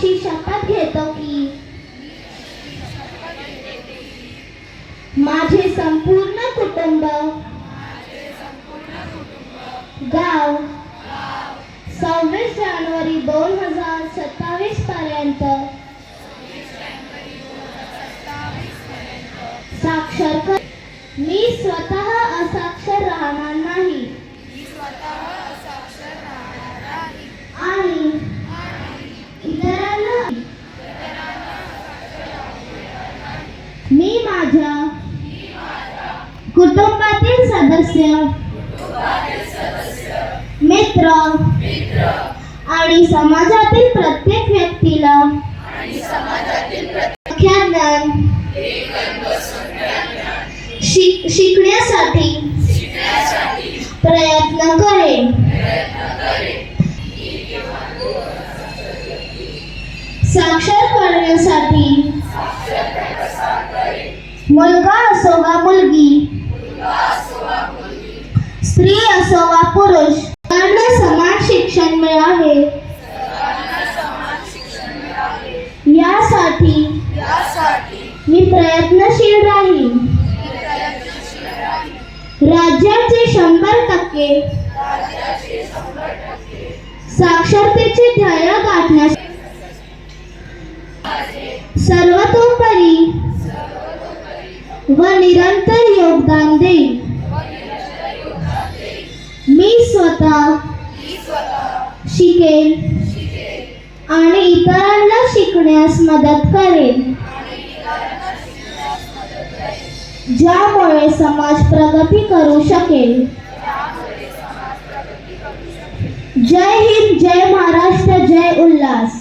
अशी शपथ घेतो की माझे संपूर्ण कुटुंब गाव 26 जानेवारी 2027 पर्यंत साक्षर कर. मी स्वतः असाक्षर राहणार नाही आणि इतरांना मी माझ्या कुटुंबातील सदस्य मित्र आणि समाजातील प्रत्येक व्यक्तीला ज्ञान शिकण्यासाठी प्रयत्न करेन. साक्षर करण्यासाठी मुलगा असो वा मुलगी, स्त्री असो वा पुरुष, सर्वांना समान शिक्षण मिळावे यासाठी मी प्रयत्नशील राहीन. राज्याचे 100% साक्षरतेचे ध्येय गाठण्यास सर्वतोपरी व निरंतर योगदान देईन. मी स्वतः शिकेन आणि इतरांना शिकण्यास मदत करेन, ज्यामुळे समाज प्रगती करू शकेल. जय हिंद, जय महाराष्ट्र, जय उल्हास.